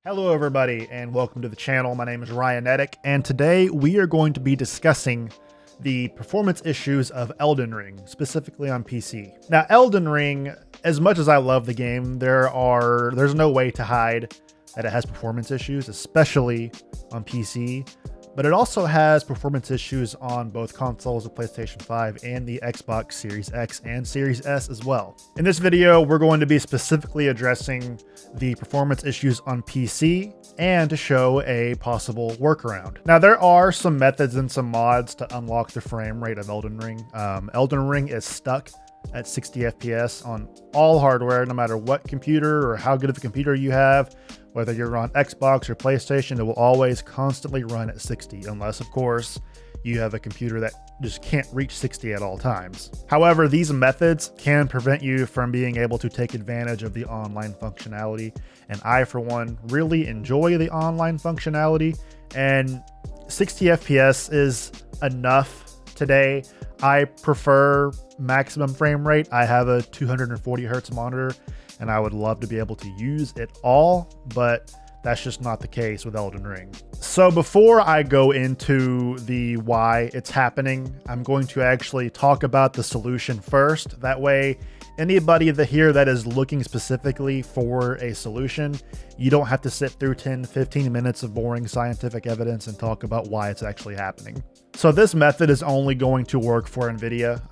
Hello everybody and welcome to the channel. My name is Ryan Edick and today we are going to be discussing the performance issues of Elden Ring, specifically on PC. Now Elden Ring, as much as I love the game, there's no way to hide that it has performance issues, especially on PC, but it also has performance issues on both consoles, the PlayStation 5 and the Xbox Series X and Series S as well. In this video, we're going to be specifically addressing the performance issues on PC and to show a possible workaround. Now, there are some methods and some mods to unlock the frame rate of Elden Ring. Elden Ring is stuck at 60 FPS on all hardware, no matter what computer or how good of a computer you have. Whether you're on Xbox or PlayStation, it will always constantly run at 60, unless, of course, you have a computer that just can't reach 60 at all times. However, these methods can prevent you from being able to take advantage of the online functionality. And I, for one, really enjoy the online functionality, and 60 FPS is enough today. I prefer maximum frame rate. I have a 240 hertz monitor and I would love to be able to use it all, but that's just not the case with Elden Ring. So before I go into the why it's happening, I'm going to actually talk about the solution first. That way, anybody that is looking specifically for a solution, you don't have to sit through 10-15 minutes of boring scientific evidence and talk about why it's actually happening. So this method is only going to work for NVIDIA.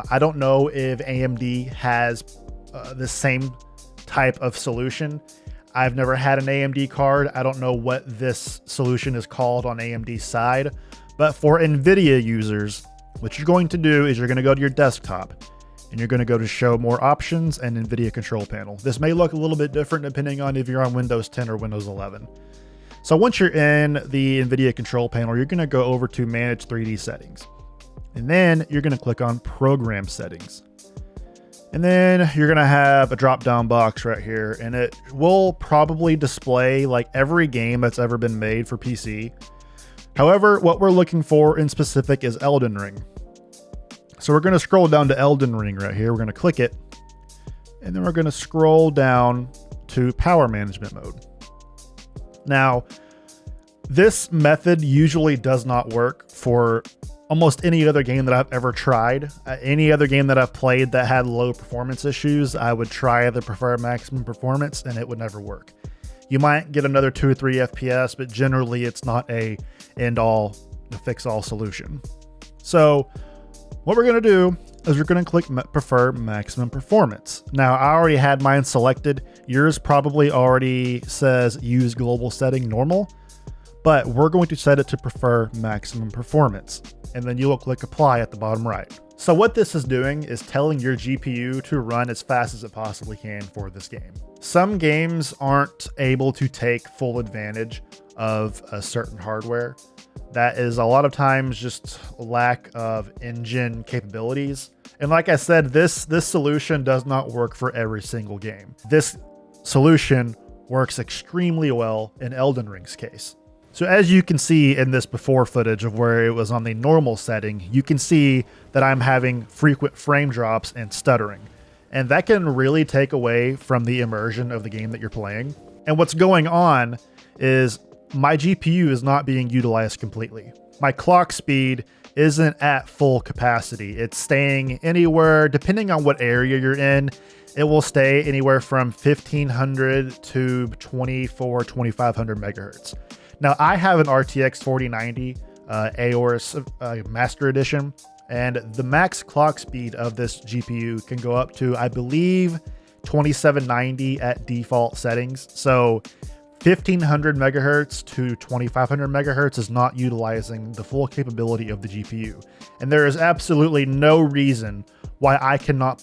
I don't know if AMD has the same type of solution. I've never had an AMD card. I don't know what this solution is called on AMD's side, but for NVIDIA users, what you're going to do is you're going to go to your desktop and you're going to go to show more options and NVIDIA control panel. This may look a little bit different depending on if you're on Windows 10 or Windows 11. So once you're in the NVIDIA control panel, you're going to go over to manage 3D settings, and then you're going to click on program settings. And then you're going to have a drop down box right here, and it will probably display like every game that's ever been made for PC. However, what we're looking for in specific is Elden Ring. So we're going to scroll down to Elden Ring right here. We're going to click it, and then we're going to scroll down to power management mode. Now, this method usually does not work for almost any other game that I've ever tried. Any other game that I've played that had low performance issues, I would try the prefer maximum performance and it would never work. You might get another 2 or 3 FPS, but generally it's not a end all, a fix all solution. So what we're going to do is we're going to click prefer maximum performance. Now, I already had mine selected. Yours probably already says use global setting normal, but we're going to set it to prefer maximum performance. And then you will click apply at the bottom right. So what this is doing is telling your GPU to run as fast as it possibly can for this game. Some games aren't able to take full advantage of a certain hardware. That is a lot of times just lack of engine capabilities. And like I said, this solution does not work for every single game. This solution works extremely well in Elden Ring's case. So as you can see in this before footage of where it was on the normal setting, you can see that I'm having frequent frame drops and stuttering. And that can really take away from the immersion of the game that you're playing. And what's going on is my GPU is not being utilized completely. My clock speed isn't at full capacity. It's staying anywhere, depending on what area you're in, it will stay anywhere from 1500 to 2500 megahertz. Now, I have an RTX 4090 Aorus Master Edition, and the max clock speed of this GPU can go up to, I believe, 2790 at default settings. So 1500 megahertz to 2500 megahertz is not utilizing the full capability of the GPU. And there is absolutely no reason why I cannot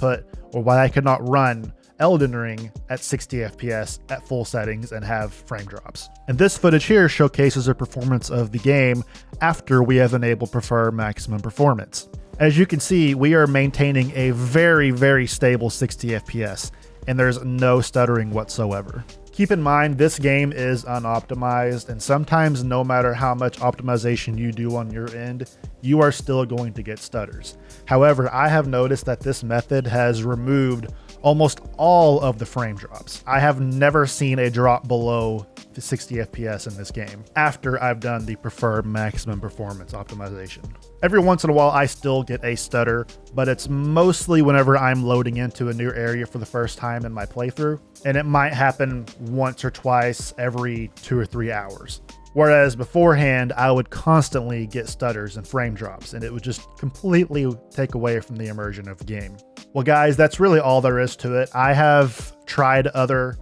run Elden Ring at 60 FPS at full settings and have frame drops. And this footage here showcases the performance of the game after we have enabled prefer maximum performance. As you can see, we are maintaining a very, very stable 60 FPS, and there's no stuttering whatsoever. Keep in mind, this game is unoptimized, and sometimes no matter how much optimization you do on your end, you are still going to get stutters. However, I have noticed that this method has removed almost all of the frame drops. I have never seen a drop below 60 FPS in this game after I've done the preferred maximum performance optimization. Every once in a while I still get a stutter, but it's mostly whenever I'm loading into a new area for the first time in my playthrough, and it might happen once or twice every 2 or 3 hours. Whereas beforehand, I would constantly get stutters and frame drops, and it would just completely take away from the immersion of the game. Well, guys, that's really all there is to it. I have tried other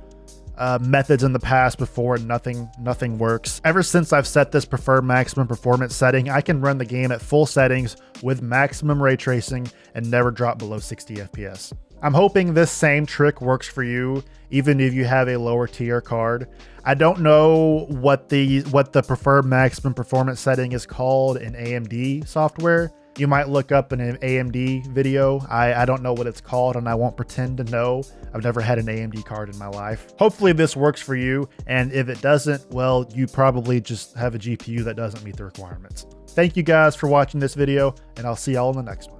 methods in the past before, and nothing works. Ever since I've set this preferred maximum performance setting, I can run the game at full settings with maximum ray tracing and never drop below 60 FPS. I'm hoping this same trick works for you, even if you have a lower tier card. I don't know what the preferred maximum performance setting is called in AMD software. You might look up in an AMD video. I don't know what it's called, and I won't pretend to know. I've never had an AMD card in my life. Hopefully this works for you, and if it doesn't, well, you probably just have a GPU that doesn't meet the requirements. Thank you guys for watching this video, and I'll see y'all in the next one.